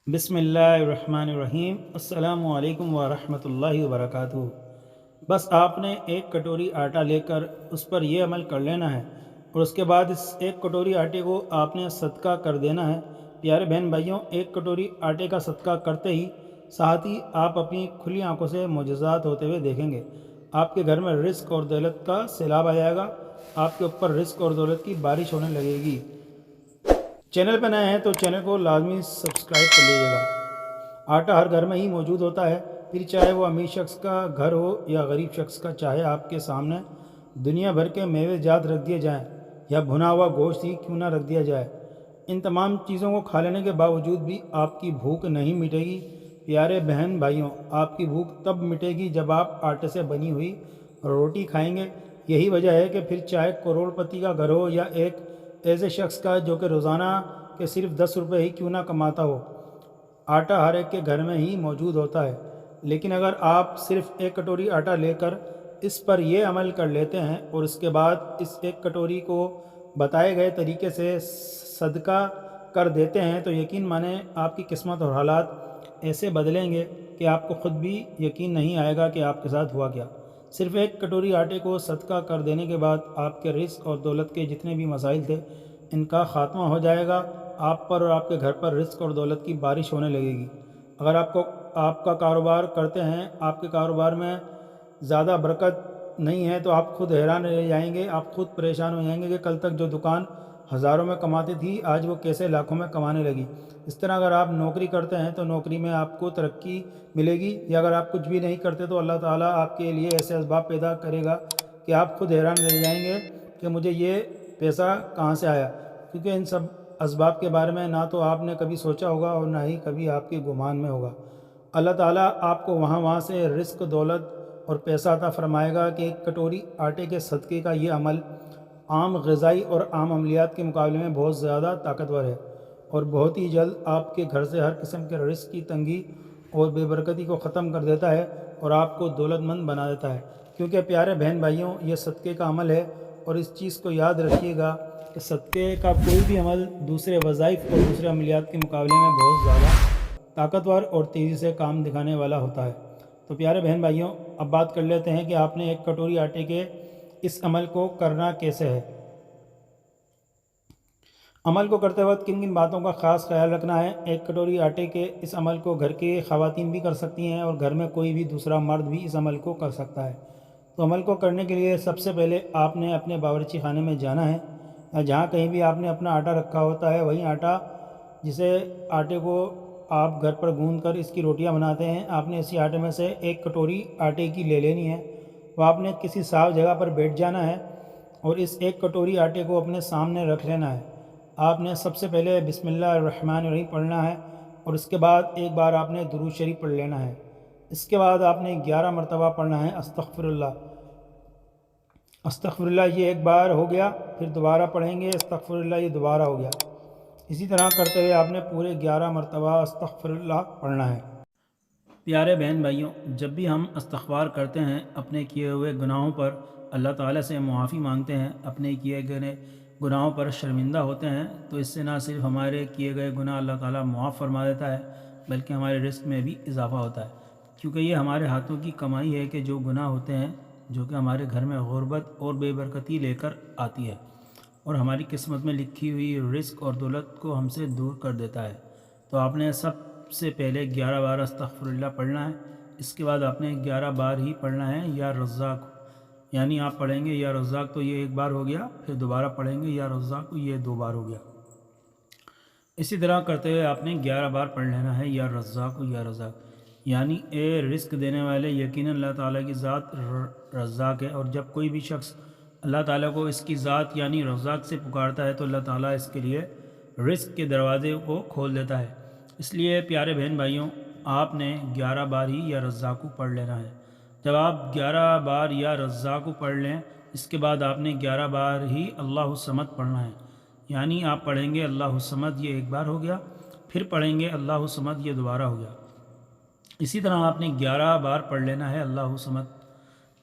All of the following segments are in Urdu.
بسم اللہ الرحمن الرحیم۔ السلام علیکم ورحمۃ اللہ وبرکاتہ۔ بس آپ نے ایک کٹوری آٹا لے کر اس پر یہ عمل کر لینا ہے اور اس کے بعد اس ایک کٹوری آٹے کو آپ نے صدقہ کر دینا ہے۔ پیارے بہن بھائیوں، ایک کٹوری آٹے کا صدقہ کرتے ہی ساتھ ہی آپ اپنی کھلی آنکھوں سے معجزات ہوتے ہوئے دیکھیں گے۔ آپ کے گھر میں رزق اور دولت کا سیلاب آ جائے گا، آپ کے اوپر رزق اور دولت کی بارش ہونے لگے گی۔ چینل پہ نئے ہیں تو چینل کو لازمی سبسکرائب کر لیجیے گا۔ آٹا ہر گھر میں ہی موجود ہوتا ہے، پھر چاہے وہ امیر شخص کا گھر ہو یا غریب شخص کا، چاہے آپ کے سامنے دنیا بھر کے میوے جات رکھ دیے جائیں یا بھنا ہوا گوشت ہی کیوں نہ رکھ دیا جائے، ان تمام چیزوں کو کھا لینے کے باوجود بھی آپ کی بھوک نہیں مٹے گی۔ پیارے بہن بھائیوں، آپ کی بھوک تب مٹے گی جب آپ آٹے سے بنی ہوئی روٹی کھائیں گے۔ یہی وجہ ہے کہ پھر چاہے کروڑ پتی کا گھر ہو یا ایک ایسے شخص کا جو کہ روزانہ کے صرف 10 روپے ہی کیوں نہ کماتا ہو، آٹا ہر ایک کے گھر میں ہی موجود ہوتا ہے۔ لیکن اگر آپ صرف ایک کٹوری آٹا لے کر اس پر یہ عمل کر لیتے ہیں اور اس کے بعد اس ایک کٹوری کو بتائے گئے طریقے سے صدقہ کر دیتے ہیں تو یقین مانیں آپ کی قسمت اور حالات ایسے بدلیں گے کہ آپ کو خود بھی یقین نہیں آئے گا کہ آپ کے ساتھ ہوا کیا۔ صرف ایک کٹوری آٹے کو صدقہ کر دینے کے بعد آپ کے رزق اور دولت کے جتنے بھی مسائل تھے ان کا خاتمہ ہو جائے گا۔ آپ پر اور آپ کے گھر پر رزق اور دولت کی بارش ہونے لگے گی۔ اگر آپ کا کاروبار کرتے ہیں، آپ کے کاروبار میں زیادہ برکت نہیں ہے تو آپ خود حیران رہ جائیں گے، آپ خود پریشان ہو جائیں گے کہ کل تک جو دکان ہزاروں میں کماتی تھی آج وہ کیسے لاکھوں میں کمانے لگی۔ اس طرح اگر آپ نوکری کرتے ہیں تو نوکری میں آپ کو ترقی ملے گی، یا اگر آپ کچھ بھی نہیں کرتے تو اللہ تعالیٰ آپ کے لیے ایسے اسباب پیدا کرے گا کہ آپ خود حیران رہ جائیں گے کہ مجھے یہ پیسہ کہاں سے آیا، کیونکہ ان سب اسباب کے بارے میں نہ تو آپ نے کبھی سوچا ہوگا اور نہ ہی کبھی آپ کے گمان میں ہوگا۔ اللہ تعالیٰ آپ کو وہاں سے رزق، دولت اور پیسہ عطا فرمائے گا کہ ایک کٹوری آٹے کے صدقے کا یہ عمل عام غذائی اور عام عملیات کے مقابلے میں بہت زیادہ طاقتور ہے اور بہت ہی جلد آپ کے گھر سے ہر قسم کے رزق کی تنگی اور بے برکتی کو ختم کر دیتا ہے اور آپ کو دولت مند بنا دیتا ہے۔ کیونکہ پیارے بہن بھائیوں، یہ صدقے کا عمل ہے اور اس چیز کو یاد رکھیے گا کہ صدقے کا کوئی بھی عمل دوسرے وظائف اور دوسرے عملیات کے مقابلے میں بہت زیادہ طاقتور اور تیزی سے کام دکھانے والا ہوتا ہے۔ تو پیارے بہن بھائیوں، اب بات کر لیتے ہیں کہ آپ نے ایک کٹوری آٹے کے اس عمل کو کرنا کیسے ہے۔ عمل کو کرتے وقت کن کن باتوں کا خاص خیال رکھنا ہے۔ ایک کٹوری آٹے کے اس عمل کو گھر کے خواتین بھی کر سکتی ہیں اور گھر میں کوئی بھی دوسرا مرد بھی اس عمل کو کر سکتا ہے۔ تو عمل کو کرنے کے لیے سب سے پہلے آپ نے اپنے باورچی خانے میں جانا ہے، جہاں کہیں بھی آپ نے اپنا آٹا رکھا ہوتا ہے وہیں آٹا، جسے آٹے کو آپ گھر پر گوندھ کر اس کی روٹیاں بناتے ہیں، آپ نے اسی آٹے میں سے ایک کٹوری آٹے کی لے لینی ہے۔ وہ آپ نے کسی صاف جگہ پر بیٹھ جانا ہے اور اس ایک کٹوری آٹے کو اپنے سامنے رکھ لینا ہے۔ آپ نے سب سے پہلے بسم اللہ الرحمن الرحیم پڑھنا ہے اور اس کے بعد ایک بار آپ نے درود شریف پڑھ لینا ہے۔ اس کے بعد آپ نے 11 مرتبہ پڑھنا ہے استغفر اللہ۔ استغفر اللہ یہ ایک بار ہو گیا، پھر دوبارہ پڑھیں گے استغفر اللہ، یہ دوبارہ ہو گیا۔ اسی طرح کرتے ہوئے آپ نے پورے 11 مرتبہ استغفر اللہ پڑھنا ہے۔ پیارے بہن بھائیوں، جب بھی ہم استغفار کرتے ہیں، اپنے کیے ہوئے گناہوں پر اللہ تعالیٰ سے معافی مانگتے ہیں، اپنے کیے گئے گناہوں پر شرمندہ ہوتے ہیں، تو اس سے نہ صرف ہمارے کیے گئے گناہ اللہ تعالیٰ معاف فرما دیتا ہے بلکہ ہمارے رزق میں بھی اضافہ ہوتا ہے، کیونکہ یہ ہمارے ہاتھوں کی کمائی ہے کہ جو گناہ ہوتے ہیں جو کہ ہمارے گھر میں غربت اور بے برکتی لے کر آتی ہے اور ہماری قسمت میں لکھی ہوئی رزق اور دولت کو ہم سے دور کر دیتا ہے۔ تو آپ نے سب سے پہلے 11 بار استغفر اللہ پڑھنا ہے۔ اس کے بعد آپ نے 11 بار ہی پڑھنا ہے یا رزاق، یعنی آپ پڑھیں گے یا رزاق تو یہ ایک بار ہو گیا، پھر دوبارہ پڑھیں گے یا رزاق تو یہ 2 بار ہو گیا۔ اسی طرح کرتے ہوئے آپ نے 11 بار پڑھ لینا ہے یا رزاق یا رزاق، یعنی اے رزق دینے والے، یقیناً اللہ تعالیٰ کی ذات رزاق ہے، اور جب کوئی بھی شخص اللہ تعالیٰ کو اس کی ذات یعنی رزاق سے پکارتا ہے تو اللہ تعالیٰ اس کے لیے رزق کے دروازے کو کھول دیتا ہے۔ اس لیے پیارے بہن بھائیوں، آپ نے 11 بار ہی یا رزاق پڑھ لینا ہے۔ جب آپ 11 بار یا رزاق پڑھ لیں، اس کے بعد آپ نے 11 بار ہی اللہ الصمد پڑھنا ہے، یعنی آپ پڑھیں گے اللہ الصمد، یہ ایک بار ہو گیا، پھر پڑھیں گے اللہ الصمد، یہ دوبارہ ہو گیا۔ اسی طرح آپ نے 11 بار پڑھ لینا ہے۔ اللہ الصمد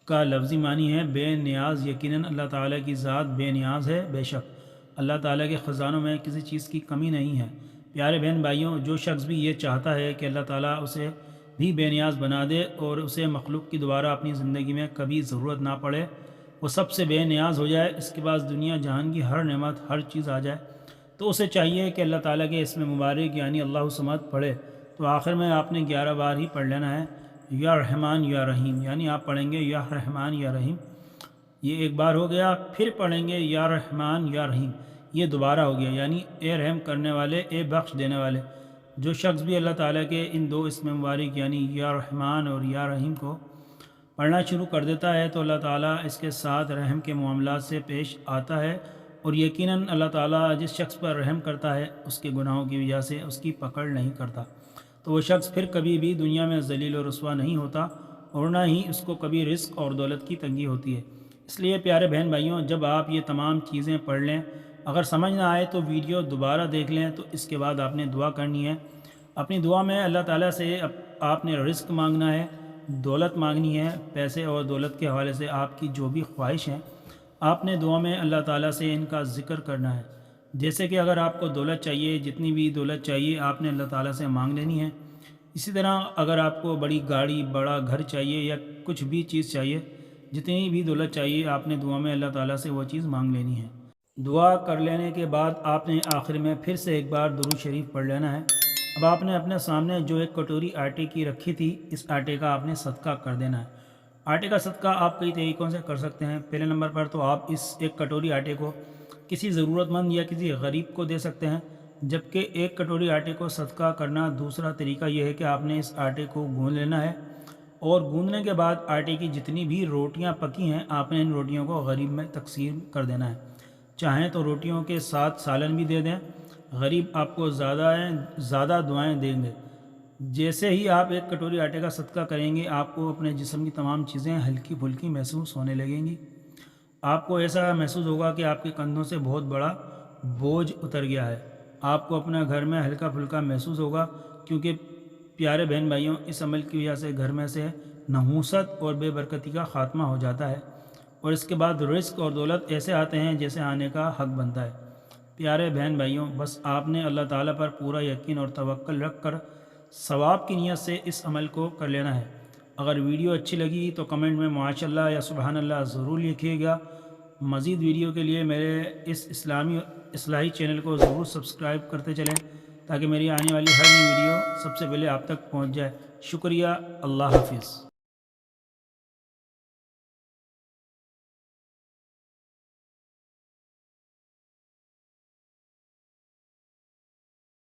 کا لفظی معنی ہے بے نیاز، یقیناً اللہ تعالیٰ کی ذات بے نیاز ہے، بے شک اللہ تعالیٰ کے خزانوں میں کسی چیز کی کمی نہیں ہے۔ پیارے بہن بھائیوں، جو شخص بھی یہ چاہتا ہے کہ اللہ تعالیٰ اسے بھی بے نیاز بنا دے اور اسے مخلوق کی دوبارہ اپنی زندگی میں کبھی ضرورت نہ پڑے، وہ سب سے بے نیاز ہو جائے، اس کے بعد دنیا جہان کی ہر نعمت ہر چیز آ جائے، تو اسے چاہیے کہ اللہ تعالیٰ کے اسم مبارک یعنی اللہ الصمد پڑھے۔ تو آخر میں آپ نے 11 بار ہی پڑھ لینا ہے یا رحمان یا رحیم، یعنی آپ پڑھیں گے یا رحمان یا رحیم، یہ ایک بار ہو گیا، پھر پڑھیں گے یا رحمان یا رحیم، یہ دوبارہ ہو گیا، یعنی اے رحم کرنے والے، اے بخش دینے والے۔ جو شخص بھی اللہ تعالیٰ کے ان دو اسم مبارک یعنی یا رحمان اور یا رحیم کو پڑھنا شروع کر دیتا ہے تو اللہ تعالیٰ اس کے ساتھ رحم کے معاملات سے پیش آتا ہے، اور یقیناً اللہ تعالیٰ جس شخص پر رحم کرتا ہے اس کے گناہوں کی وجہ سے اس کی پکڑ نہیں کرتا، تو وہ شخص پھر کبھی بھی دنیا میں ذلیل و رسوا نہیں ہوتا، اور نہ ہی اس کو کبھی رزق اور دولت کی تنگی ہوتی ہے۔ اس لیے پیارے بہن بھائیوں، جب آپ یہ تمام چیزیں پڑھ لیں، اگر سمجھ نہ آئے تو ویڈیو دوبارہ دیکھ لیں، تو اس کے بعد آپ نے دعا کرنی ہے۔ اپنی دعا میں اللہ تعالیٰ سے آپ نے رزق مانگنا ہے، دولت مانگنی ہے، پیسے اور دولت کے حوالے سے آپ کی جو بھی خواہش ہیں، آپ نے دعا میں اللہ تعالیٰ سے ان کا ذکر کرنا ہے۔ جیسے کہ اگر آپ کو دولت چاہیے، جتنی بھی دولت چاہیے آپ نے اللہ تعالیٰ سے مانگ لینی ہے۔ اسی طرح اگر آپ کو بڑی گاڑی، بڑا گھر چاہیے یا کچھ بھی چیز چاہیے، جتنی بھی دولت چاہیے آپ نے دعا میں اللہ تعالیٰ سے وہ چیز مانگ لینی ہے۔ دعا کر لینے کے بعد آپ نے آخر میں پھر سے ایک بار درود شریف پڑھ لینا ہے۔ اب آپ نے اپنے سامنے جو ایک کٹوری آٹے کی رکھی تھی، اس آٹے کا آپ نے صدقہ کر دینا ہے۔ آٹے کا صدقہ آپ کئی طریقوں سے کر سکتے ہیں۔ پہلے نمبر پر تو آپ اس ایک کٹوری آٹے کو کسی ضرورت مند یا کسی غریب کو دے سکتے ہیں، جبکہ ایک کٹوری آٹے کو صدقہ کرنا دوسرا طریقہ یہ ہے کہ آپ نے اس آٹے کو گوندھ لینا ہے، اور گوندھنے کے بعد آٹے کی جتنی بھی روٹیاں پکی ہیں آپ نے ان روٹیوں کو غریب میں تقسیم کر دینا ہے۔ چاہیں تو روٹیوں کے ساتھ سالن بھی دے دیں، غریب آپ کو زیادہ دعائیں دیں گے۔ جیسے ہی آپ ایک کٹوری آٹے کا صدقہ کریں گے، آپ کو اپنے جسم کی تمام چیزیں ہلکی پھلکی محسوس ہونے لگیں گی۔ آپ کو ایسا محسوس ہوگا کہ آپ کے کندھوں سے بہت بڑا بوجھ اتر گیا ہے۔ آپ کو اپنا گھر میں ہلکا پھلکا محسوس ہوگا، کیونکہ پیارے بہن بھائیوں، اس عمل کی وجہ سے گھر میں سے نحوست اور بے برکتی کا خاتمہ ہو جاتا ہے، اور اس کے بعد رزق اور دولت ایسے آتے ہیں جیسے آنے کا حق بنتا ہے۔ پیارے بہن بھائیوں، بس آپ نے اللہ تعالیٰ پر پورا یقین اور توکل رکھ کر ثواب کی نیت سے اس عمل کو کر لینا ہے۔ اگر ویڈیو اچھی لگی تو کمنٹ میں ماشاء اللہ یا سبحان اللہ ضرور لکھیے گا۔ مزید ویڈیو کے لیے میرے اس اصلاحی چینل کو ضرور سبسکرائب کرتے چلیں، تاکہ میری آنے والی ہر نئی ویڈیو سب سے پہلے آپ تک پہنچ جائے۔ شکریہ، اللہ حافظ۔